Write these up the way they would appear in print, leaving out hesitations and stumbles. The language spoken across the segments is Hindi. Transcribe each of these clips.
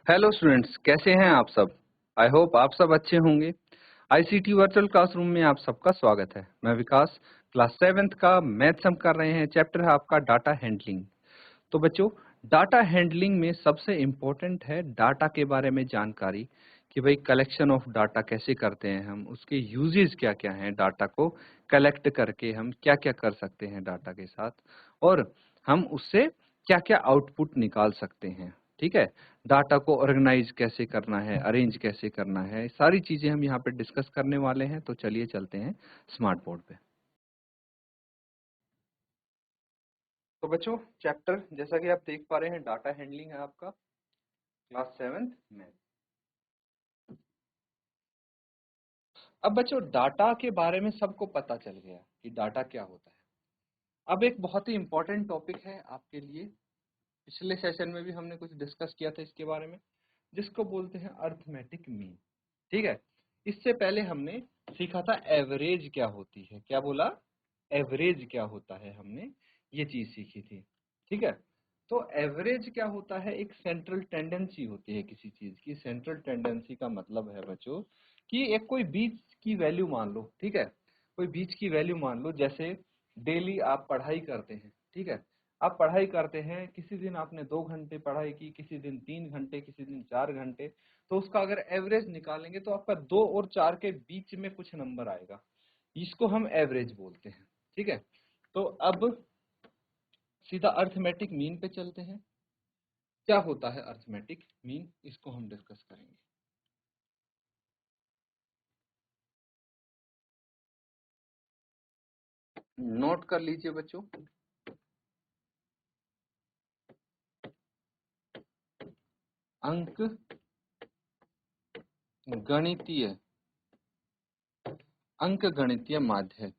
हेलो स्टूडेंट्स, कैसे हैं आप सब। आई होप आप सब अच्छे होंगे। आईसीटी वर्चुअल क्लासरूम में आप सबका स्वागत है। मैं विकास, क्लास 7th का मैथ्स हम कर रहे हैं। चैप्टर है आपका डाटा हैंडलिंग। तो बच्चों, डाटा हैंडलिंग में सबसे इम्पोर्टेंट है डाटा के बारे में जानकारी कि भाई कलेक्शन ऑफ डाटा कैसे करते हैं हम, उसके यूजेस क्या क्या हैं, डाटा को कलेक्ट करके हम क्या क्या कर सकते हैं डाटा के साथ, और हम उससे क्या क्या आउटपुट निकाल सकते हैं। ठीक है, डाटा को ऑर्गेनाइज कैसे करना है, अरेंज कैसे करना है, सारी चीजें हम यहाँ पे डिस्कस करने वाले हैं। तो चलिए चलते हैं स्मार्ट बोर्ड पे। तो बच्चों, चैप्टर जैसा कि आप देख पा रहे हैं डाटा हैंडलिंग है आपका, क्लास 7th में। अब बच्चों, डाटा के बारे में सबको पता चल गया कि डाटा क्या होता है। अब एक बहुत ही इंपॉर्टेंट टॉपिक है आपके लिए, पिछले सेशन में भी हमने कुछ डिस्कस किया था इसके बारे में, जिसको बोलते हैं अर्थमेटिक मीन। ठीक है, इससे पहले हमने सीखा था एवरेज क्या होती है। क्या बोला? एवरेज क्या होता है, हमने ये चीज सीखी थी। ठीक है, तो एवरेज क्या होता है? एक सेंट्रल टेंडेंसी होती है किसी चीज की। सेंट्रल टेंडेंसी का मतलब है बच्चों कि एक कोई बीच की वैल्यू मान लो। ठीक है, कोई बीच की वैल्यू मान लो, जैसे डेली आप पढ़ाई करते हैं। ठीक है, आप पढ़ाई करते हैं, किसी दिन आपने 2 घंटे पढ़ाई की, किसी दिन 3 घंटे, किसी दिन 4 घंटे, तो उसका अगर एवरेज निकालेंगे तो आपका 2 और 4 के बीच में कुछ नंबर आएगा। इसको हम एवरेज बोलते हैं। ठीक है, तो अब सीधा अर्थमेटिक मीन पे चलते हैं। क्या होता है अर्थमेटिक मीन, इसको हम डिस्कस करेंगे। नोट कर लीजिए बच्चों। अंक गणितीय, अंक गणितीय माध्य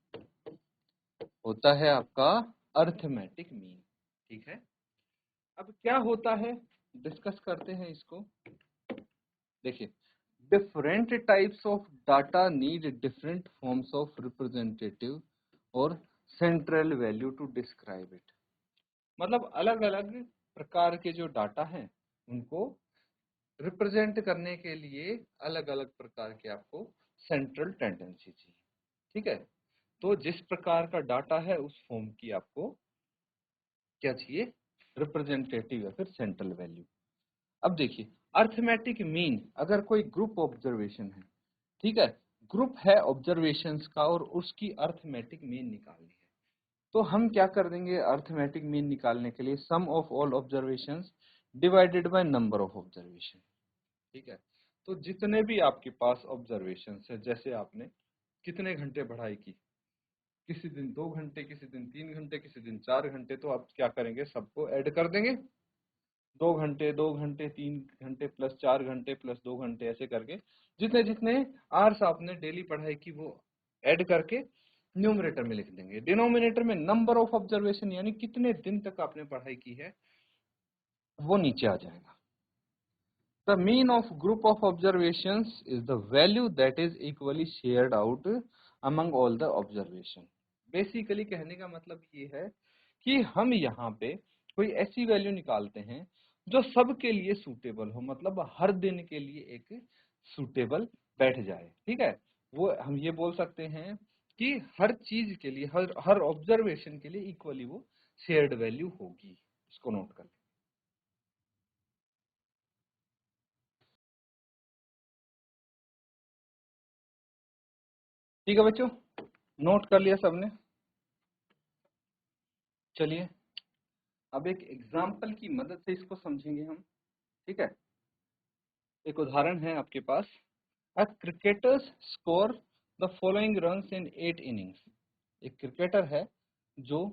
होता है आपका अर्थमेटिक मीन। ठीक है, अब क्या होता है डिस्कस करते हैं इसको। देखिए, different types of data need different forms of representative और central value to describe it. मतलब अलग अलग प्रकार के जो डाटा हैं उनको रिप्रेजेंट करने के लिए अलग अलग प्रकार के आपको सेंट्रल टेंडेंसी चाहिए। ठीक है, तो जिस प्रकार का डाटा है उस फॉर्म की आपको क्या चाहिए? रिप्रेजेंटेटिव या फिर सेंट्रल वैल्यू। अब देखिए, अर्थमेटिक मीन अगर कोई ग्रुप ऑब्जर्वेशन है, ठीक है, ग्रुप है ऑब्जर्वेशंस का और उसकी अर्थमेटिक मीन निकालनी है, तो हम क्या कर देंगे? अर्थमेटिक मीन निकालने के लिए sum of all observations divided by number of observation. ठीक है, तो जितने भी आपके पास ऑब्जर्वेशंस है, जैसे आपने कितने घंटे पढ़ाई की, किसी दिन 2 घंटे, किसी दिन 3 घंटे, किसी दिन 4 घंटे, तो आप क्या करेंगे? सबको ऐड कर देंगे। 2 घंटे, 2 घंटे, 3 घंटे प्लस 4 घंटे प्लस 2 घंटे, ऐसे करके जितने जितने आवर्स आपने डेली पढ़ाई की वो ऐड करके न्यूमरेटर में लिख देंगे। डिनोमिनेटर में नंबर ऑफ ऑब्जर्वेशन, यानी कितने दिन तक आपने पढ़ाई की है, वो नीचे आ जाएगा। The mean of group of observations is the value that is equally shared out among all the observation. Basically कहने का मतलब ये है कि हम यहाँ पे कोई ऐसी वैल्यू निकालते हैं जो सबके लिए सूटेबल हो, मतलब हर दिन के लिए एक सूटेबल बैठ जाए। ठीक है, वो हम ये बोल सकते हैं कि हर चीज के लिए, हर हर ऑब्जर्वेशन के लिए इक्वली वो शेयर्ड वैल्यू होगी। इसको नोट कर लें। ठीक है बच्चों, नोट कर लिया सबने? चलिए, अब एक एग्जाम्पल की मदद से इसको समझेंगे हम। ठीक है, एक उदाहरण है आपके पास। A cricketers score the following runs in 8 innings. एक क्रिकेटर है जो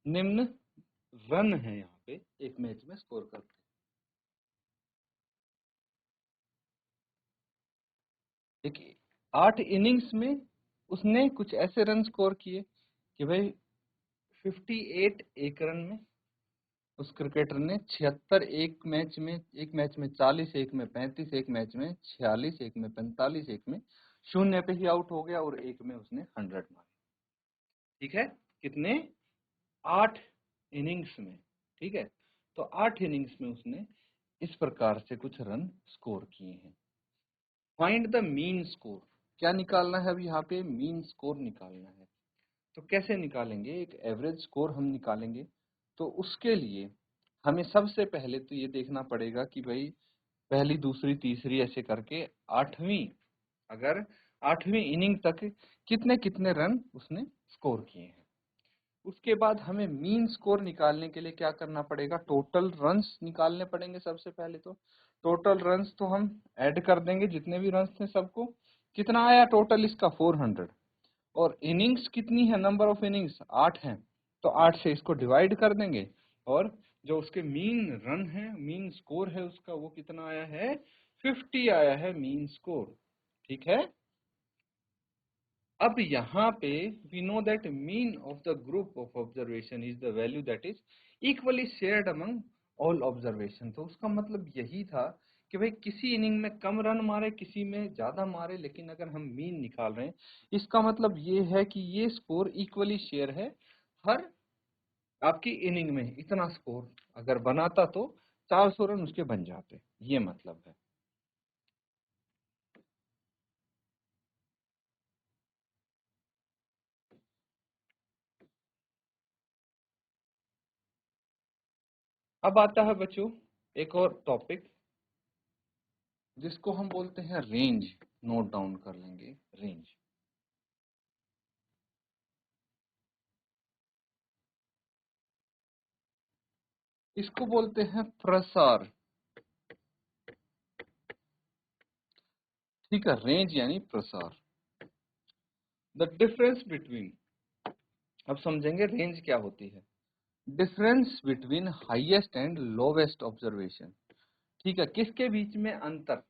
निम्न रन है यहाँ पे एक मैच में स्कोर करते हैं। एक 8 इनिंग्स में उसने कुछ ऐसे रन स्कोर किए कि भाई 58 एक रन में उस क्रिकेटर ने 76, एक मैच में 40, एक में 35, एक मैच में 46, एक में 45, एक में शून्य पे ही आउट हो गया और एक में उसने 100 मारे। ठीक है, कितने? 8 इनिंग्स में। ठीक है, तो 8 इनिंग्स में उसने इस प्रकार से कुछ रन स्कोर किए हैं। फाइंड द मीन स्कोर, क्या निकालना है अब यहाँ पे? मीन स्कोर निकालना है। तो कैसे निकालेंगे? एक एवरेज स्कोर हम निकालेंगे। तो उसके लिए हमें सबसे पहले तो ये देखना पड़ेगा कि भाई पहली, दूसरी, तीसरी ऐसे करके अगर आठवीं इनिंग तक कितने कितने रन उसने स्कोर किए हैं। उसके बाद हमें मीन स्कोर निकालने के लिए क्या करना पड़ेगा? टोटल रन्स निकालने पड़ेंगे सबसे पहले। तो टोटल रन्स तो हम ऐड कर देंगे, जितने भी रन्स थे सबको। कितना आया टोटल इसका? 400। और इनिंग्स कितनी है? नंबर ऑफ इनिंग्स 8 हैं, तो 8 से इसको डिवाइड कर देंगे। और जो उसके मीन रन है, मीन स्कोर है उसका, वो कितना आया है? 50 आया है मीन स्कोर। ठीक है। अब यहाँ पे we know that mean of the group of observation is the value that is equally shared among all observation. तो उसका मतलब यही था कि भाई किसी इनिंग में कम रन मारे, किसी में ज्यादा मारे, लेकिन अगर हम मीन निकाल रहे हैं, इसका मतलब ये है कि ये स्कोर इक्वली शेयर है हर आपकी इनिंग में। इतना स्कोर अगर बनाता तो 400 रन उसके बन जाते, ये मतलब है। अब आता है बच्चों एक और टॉपिक जिसको हम बोलते हैं रेंज। नोट डाउन कर लेंगे रेंज। इसको बोलते हैं प्रसार। ठीक है, रेंज यानी प्रसार। द डिफरेंस बिटवीन, अब समझेंगे रेंज क्या होती है। Difference between highest and lowest observation. ठीक है, किसके बीच में अंतर?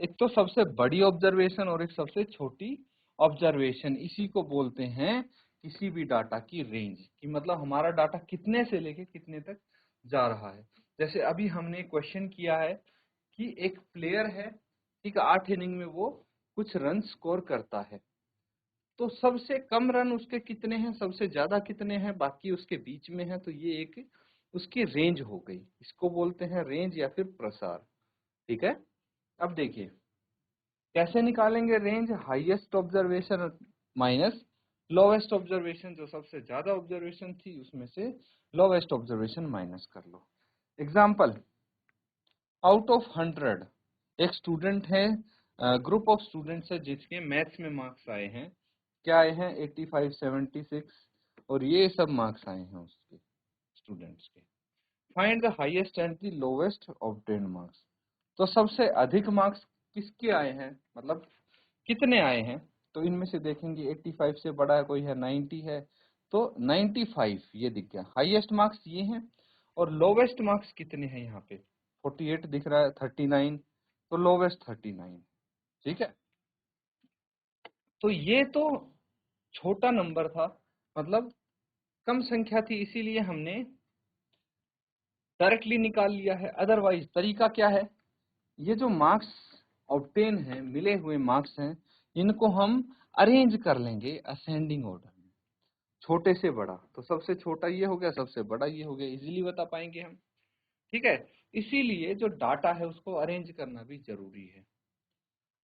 एक तो सबसे बड़ी ऑब्जर्वेशन और एक सबसे छोटी ऑब्जर्वेशन, इसी को बोलते हैं किसी भी डाटा की रेंज। कि मतलब हमारा डाटा कितने से लेके कितने तक जा रहा है। जैसे अभी हमने क्वेश्चन किया है कि एक प्लेयर है, ठीक है, 8 इनिंग में वो कुछ रन स्कोर करता है, तो सबसे कम रन उसके कितने हैं, सबसे ज्यादा कितने हैं, बाकी उसके बीच में है, तो ये एक उसकी रेंज हो गई। इसको बोलते हैं रेंज या फिर प्रसार। ठीक है। अब देखिए कैसे निकालेंगे range? Highest observation minus lowest observation, जो सबसे ज्यादा ऑब्जर्वेशन थी उसमें से लोवेस्ट ऑब्जर्वेशन माइनस कर लो। एग्जाम्पल, आउट ऑफ 100 एक स्टूडेंट है, ग्रुप ऑफ स्टूडेंट्स है जिसके मैथ्स में मार्क्स आए हैं, क्या आए हैं? 85, 76, और ये सब मार्क्स आए हैं उसके स्टूडेंट्स के। Find the highest and the lowest obtained marks. तो सबसे अधिक मार्क्स किसके आए हैं, मतलब कितने आए हैं? तो इनमें से देखेंगे 85 से बड़ा है कोई है, 90 है, तो 95 ये दिख गया, हाईएस्ट मार्क्स ये हैं। और लोवेस्ट मार्क्स कितने हैं यहाँ पे? 48 दिख रहा है, 39, तो लोवेस्ट 39। ठीक है। तो ये तो छोटा नंबर था, मतलब कम संख्या थी, इसीलिए हमने डायरेक्टली निकाल लिया है। अदरवाइज तरीका क्या है? ये जो मार्क्स ऑब्टेन है, मिले हुए मार्क्स हैं, इनको हम अरेंज कर लेंगे असेंडिंग ऑर्डर में, छोटे से बड़ा। तो सबसे छोटा ये हो गया, सबसे बड़ा ये हो गया, इजीली बता पाएंगे हम। ठीक है। इसीलिए जो डाटा है उसको अरेंज करना भी जरूरी है।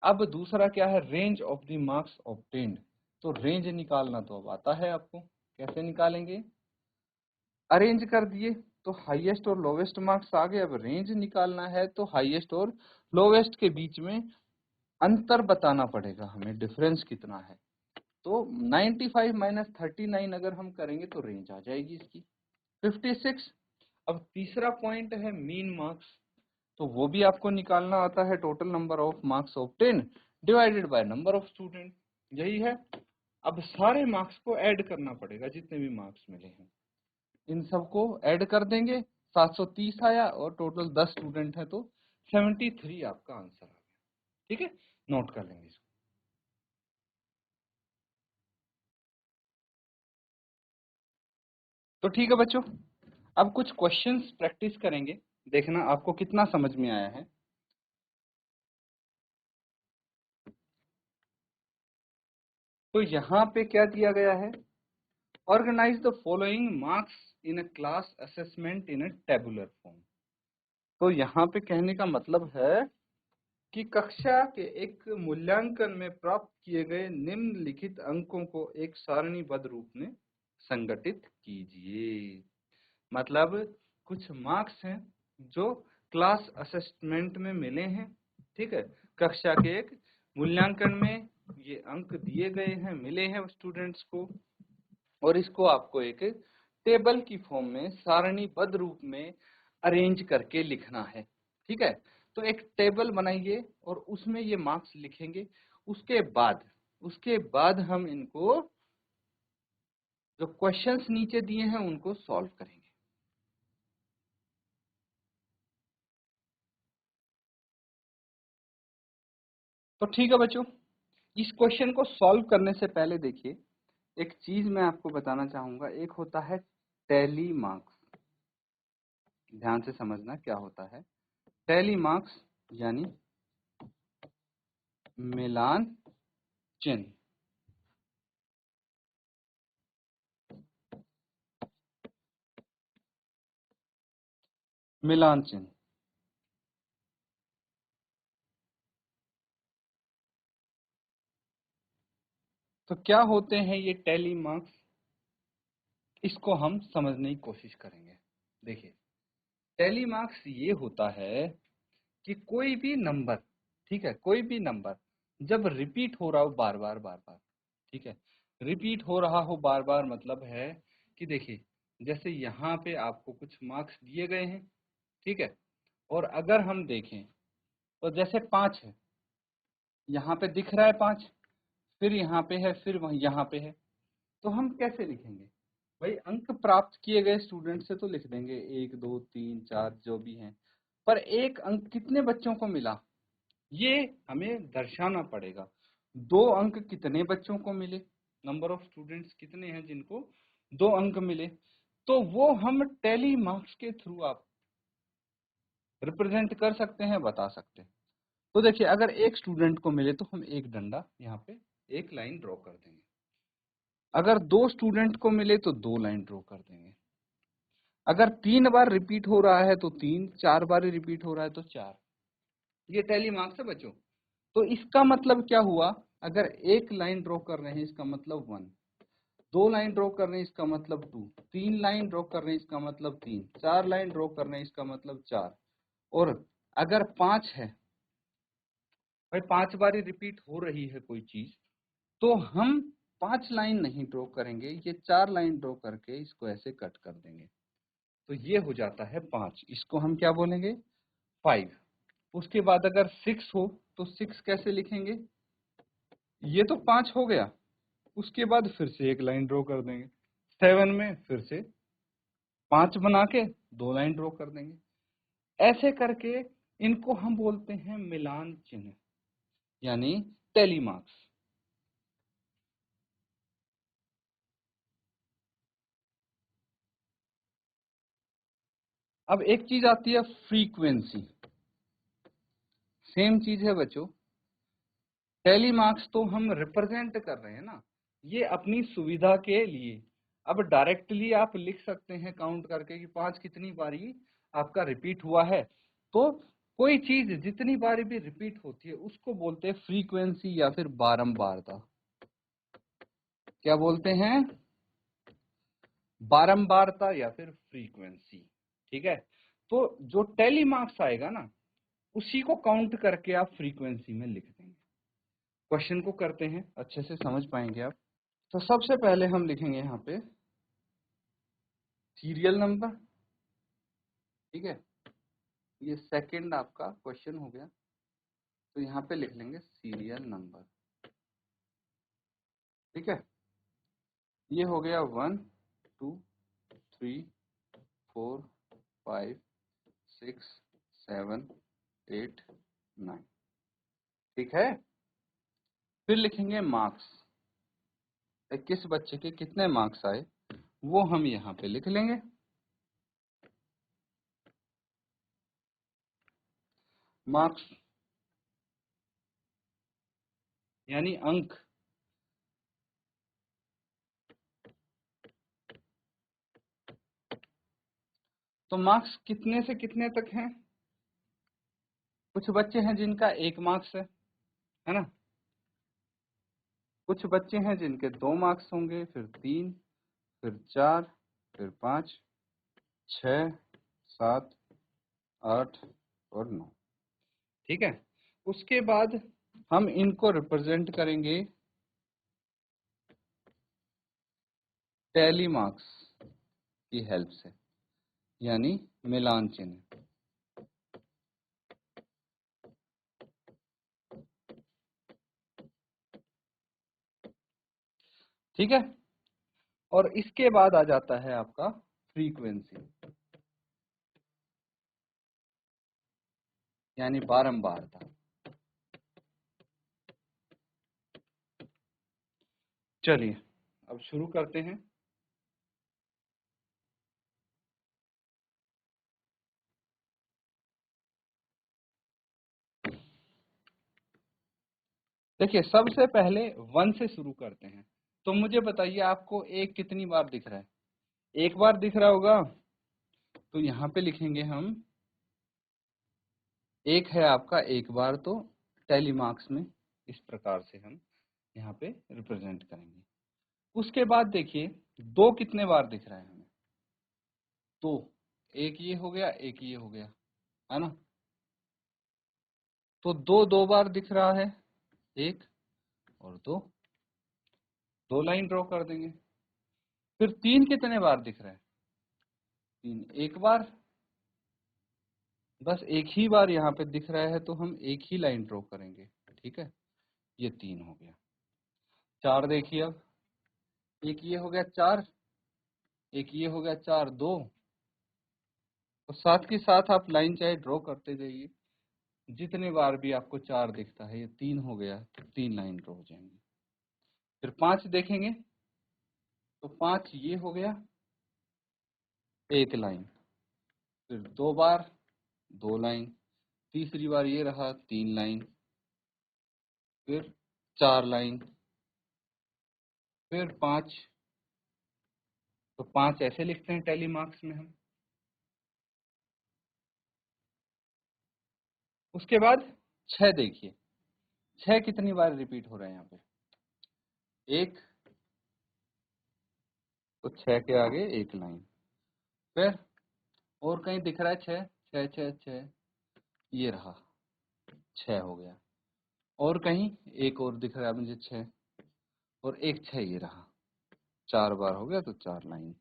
अब दूसरा क्या है? Range of the marks obtained. तो रेंज निकालना तो अब आता है आपको, कैसे निकालेंगे? अरेंज कर दिए तो हाईएस्ट और लोवेस्ट मार्क्स आ गए। अब रेंज निकालना है तो हाईएस्ट और लोवेस्ट के बीच में अंतर बताना पड़ेगा हमें, डिफरेंस कितना है। तो 95 माइनस 39 अगर हम करेंगे तो रेंज आ जाएगी इसकी 56। अब तीसरा पॉइंट है मीन मार्क्स। तो वो भी आपको निकालना आता है, total number of marks obtain divided by number of student, यही है। अब सारे मार्क्स को ऐड करना पड़ेगा, जितने भी मार्क्स मिले हैं इन सबको ऐड कर देंगे। 730 आया, और टोटल 10 स्टूडेंट है तो 73 आपका आंसर आ गया। ठीक है, नोट कर लेंगे इसको। तो ठीक है बच्चों, अब कुछ क्वेश्चंस प्रैक्टिस करेंगे, देखना आपको कितना समझ में आया है। तो यहाँ पे क्या दिया गया है? Organise the following marks in a class assessment in a tabular form. तो यहाँ पे कहने का मतलब है कि कक्षा के एक मूल्यांकन में प्राप्त किए गए निम्नलिखित अंकों को एक सारणीबद्ध रूप में संगठित कीजिए। मतलब कुछ मार्क्स हैं जो क्लास असेसमेंट में मिले हैं, ठीक है, कक्षा के एक मूल्यांकन में ये अंक दिए गए हैं, मिले हैं स्टूडेंट्स को, और इसको आपको एक टेबल की फॉर्म में सारणीबद्ध रूप में अरेंज करके लिखना है, ठीक है। तो एक टेबल बनाइए और उसमें ये मार्क्स लिखेंगे। उसके बाद हम इनको जो क्वेश्चंस नीचे दिए हैं उनको सॉल्व करेंगे। तो ठीक है बच्चों, इस क्वेश्चन को सॉल्व करने से पहले देखिए एक चीज मैं आपको बताना चाहूंगा। एक होता है टैली मार्क्स, ध्यान से समझना क्या होता है। टैली मार्क्स यानी मिलान चिन्ह। मिलान चिन्ह तो क्या होते हैं ये टैली मार्क्स, इसको हम समझने की कोशिश करेंगे। देखिए टैली मार्क्स ये होता है कि कोई भी नंबर, ठीक है, कोई भी नंबर जब रिपीट हो रहा हो बार बार, ठीक है, रिपीट हो रहा हो बार बार मतलब है कि देखिए जैसे यहाँ पे आपको कुछ मार्क्स दिए गए हैं, ठीक है, और अगर हम देखें तो जैसे 5 है, यहाँ पे दिख रहा है 5, फिर यहाँ पे है, फिर यहाँ पे है, तो हम कैसे लिखेंगे भाई? अंक प्राप्त किए गए स्टूडेंट से तो लिख देंगे 1 2 3 4 जो भी हैं, पर एक अंक कितने बच्चों को मिला ये हमें दर्शाना पड़ेगा। 2 अंक कितने बच्चों को मिले, नंबर ऑफ स्टूडेंट्स कितने हैं जिनको 2 अंक मिले, तो वो हम टैली मार्क्स के थ्रू आप रिप्रेजेंट कर सकते हैं, बता सकते हैं। तो देखिए अगर एक स्टूडेंट को मिले तो हम एक डंडा यहाँ पे एक लाइन ड्रॉ कर देंगे, अगर 2 स्टूडेंट को मिले तो 2 लाइन ड्रॉ कर देंगे, अगर 3 बार रिपीट हो रहा है तो 3, 4 बार रिपीट हो रहा है तो 4। ये टैली मार्क्स है बच्चों। तो इसका मतलब क्या हुआ, अगर एक लाइन ड्रॉ कर रहे हैं इसका मतलब 1, 2 लाइन ड्रॉ कर रहे हैं इसका मतलब 2, 3 लाइन ड्रॉ कर रहे हैं इसका मतलब 3, 4 लाइन ड्रॉ कर रहे हैं इसका मतलब 4, और अगर 5 है भाई, 5 बार रिपीट हो रही है कोई चीज, तो हम 5 लाइन नहीं ड्रॉ करेंगे, ये 4 लाइन ड्रॉ करके इसको ऐसे कट कर देंगे, तो ये हो जाता है 5, इसको हम क्या बोलेंगे 5। उसके बाद अगर 6 हो तो 6 कैसे लिखेंगे, ये तो 5 हो गया, उसके बाद फिर से एक लाइन ड्रॉ कर देंगे, 7 में फिर से 5 बना के 2 लाइन ड्रॉ कर देंगे। ऐसे करके इनको हम बोलते हैं मिलान चिन्ह यानी टैली मार्क्स। अब एक चीज आती है फ्रीक्वेंसी, सेम चीज है बच्चों। टैली मार्क्स तो हम रिप्रेजेंट कर रहे हैं ना, ये अपनी सुविधा के लिए। अब डायरेक्टली आप लिख सकते हैं काउंट करके कि 5 कितनी बारी आपका रिपीट हुआ है, तो कोई चीज जितनी बारी भी रिपीट होती है उसको बोलते हैं फ्रीक्वेंसी या फिर बारंबारता। क्या बोलते हैं, बारंबारता या फिर फ्रीक्वेंसी, ठीक है। तो जो टैली मार्क्स आएगा ना उसी को काउंट करके आप फ्रीक्वेंसी में लिख देंगे। क्वेश्चन को करते हैं, अच्छे से समझ पाएंगे आप। तो सबसे पहले हम लिखेंगे यहाँ पे सीरियल नंबर, ठीक है, ये सेकंड आपका क्वेश्चन हो गया, तो यहाँ पे लिख लेंगे सीरियल नंबर, ठीक है। ये हो गया 1 2 3 4 5 6 7 8 9, ठीक है। फिर लिखेंगे मार्क्स, किस बच्चे के कितने मार्क्स आए वो हम यहाँ पे लिख लेंगे। मार्क्स यानी अंक, तो मार्क्स कितने से कितने तक हैं, कुछ बच्चे हैं जिनका 1 मार्क्स है ना, कुछ बच्चे हैं जिनके 2 मार्क्स होंगे, फिर 3, फिर 4, फिर 5, 6, 7, 8 और 9। ठीक है, उसके बाद हम इनको रिप्रेजेंट करेंगे टैली मार्क्स की हेल्प से, यानी मिलान चिन्ह। ठीक है, और इसके बाद आ जाता है आपका फ्रीक्वेंसी, यानी बारंबारता। चलिए अब शुरू करते हैं। देखिए, सबसे पहले 1 से शुरू करते हैं। तो मुझे बताइए, आपको 1 कितनी बार दिख रहा है? 1 बार दिख रहा होगा, तो यहाँ पे लिखेंगे हम 1 है आपका 1 बार, तो टैली मार्क्स में इस प्रकार से हम यहाँ पे रिप्रेजेंट करेंगे। उसके बाद देखिए 2 कितने बार दिख रहा है हमें? 2, एक ये हो गया, एक ये हो गया, है ना। तो 2 बार दिख रहा है, 1 और 2, 2 लाइन ड्रॉ कर देंगे। फिर 3 कितने बार दिख रहा है? 3 1 बार, बस एक ही बार यहाँ पे दिख रहा है, तो हम एक ही लाइन ड्रॉ करेंगे। ठीक है, ये 3 हो गया। 4 देखिए, अब एक ये हो गया 4, एक ये हो गया 4, 2, तो साथ के साथ आप लाइन चाहे ड्रॉ करते जाइए, जितने बार भी आपको 4 दिखता है, ये 3 हो गया, तो 3 लाइन ड्रॉ हो जाएंगे। फिर 5 देखेंगे, तो 5 ये हो गया, 1 लाइन, फिर 2 बार 2 लाइन, तीसरी बार ये रहा 3 लाइन, फिर 4 लाइन, फिर 5, तो 5 ऐसे लिखते हैं टैली मार्क्स में हम। उसके बाद 6 देखिए, 6 कितनी बार रिपीट हो रहा है यहाँ पे? 1, तो 6 के आगे 1 लाइन। फिर और कहीं दिख रहा है 6, 6, 6, 6, ये रहा 6 हो गया। और कहीं एक और दिख रहा है मुझे 6, और एक 6 ये रहा, 4 बार हो गया, तो 4 लाइन।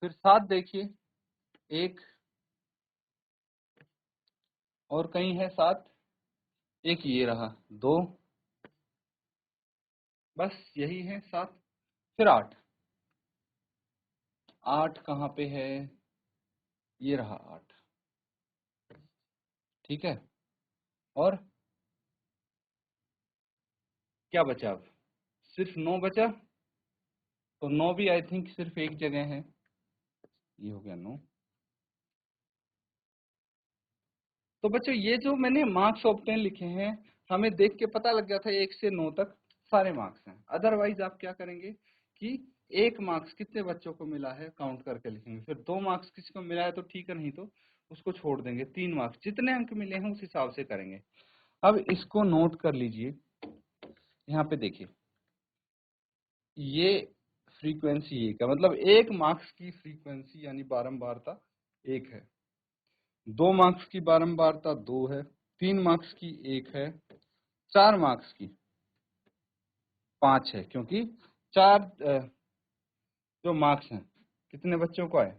फिर 7 देखिए, 1 और कहीं है 7, एक ये रहा 2, बस यही है 7। फिर 8, 8 कहाँ पे है? ये रहा 8। ठीक है, और क्या बचा अब? सिर्फ 9 बचा, तो 9 भी आई थिंक सिर्फ एक जगह है, ये हो गया 9। तो बच्चों, ये जो मैंने मार्क्स ऑब्टेन लिखे हैं, हमें देख के पता लग गया था 1 से 9 तक सारे मार्क्स हैं। अदरवाइज आप क्या करेंगे कि 1 मार्क्स कितने बच्चों को मिला है काउंट करके लिखेंगे, फिर 2 मार्क्स किसी को मिला है तो ठीक है, नहीं तो उसको छोड़ देंगे। 3 मार्क्स जितने अंक मिले हैं उस हिसाब से करेंगे। अब इसको नोट कर लीजिए, यहाँ पे देखिए, ये फ्रीक्वेंसी 1 है, मतलब 1 मार्क्स की फ्रीक्वेंसी यानी बारंबारता 1 है। 2 मार्क्स की बारंबारता 2 है, 3 मार्क्स की 1 है, 4 मार्क्स की 5 है, क्योंकि 4 जो मार्क्स हैं कितने बच्चों को आए?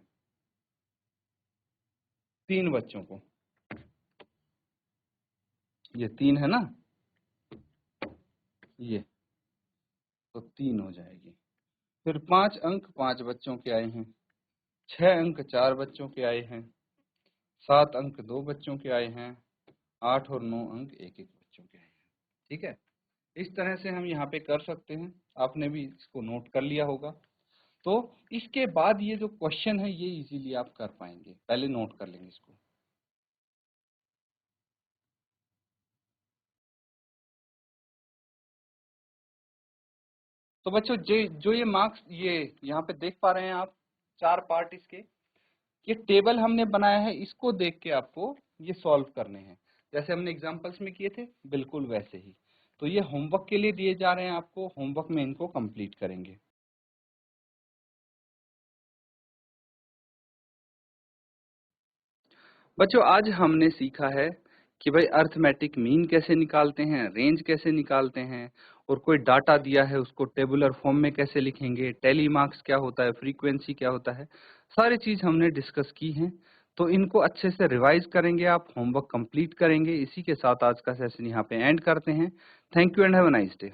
3 बच्चों को, ये 3 है ना, ये तो 3 हो जाएगी। फिर 5 अंक 5 बच्चों के आए हैं, 6 अंक 4 बच्चों के आए हैं, 7 अंक 2 बच्चों के आए हैं, 8 और 9 अंक एक एक बच्चों के आए हैं। ठीक है, इस तरह से हम यहाँ पे कर सकते हैं। आपने भी इसको नोट कर लिया होगा। तो इसके बाद ये जो क्वेश्चन है ये इजीली आप कर पाएंगे, पहले नोट कर लेंगे इसको। तो बच्चों, जो ये मार्क्स ये यहाँ पे देख पा रहे हैं आप, 4 पार्ट इसके, ये टेबल हमने बनाया है, इसको देख के आपको ये सॉल्व करने हैं। जैसे हमने एग्जांपल्स में किए थे, बिल्कुल वैसे ही। तो ये होमवर्क के लिए दिए जा रहे हैं आपको, होमवर्क में इनको कंप्लीट करेंगे। बच्चों आज हमने सीखा है कि भाई अर्थमेटिक मीन कैसे निकालते हैं, रेंज कैसे निकालते हैं, और कोई डाटा दिया है उसको टेबुलर फॉर्म में कैसे लिखेंगे, टेली मार्क्स क्या होता है, फ्रीक्वेंसी क्या होता है, सारी चीज हमने डिस्कस की हैं। तो इनको अच्छे से रिवाइज करेंगे, आप होमवर्क कंप्लीट करेंगे। इसी के साथ आज का सेशन यहाँ पे एंड करते हैं। Thank you and have a nice day.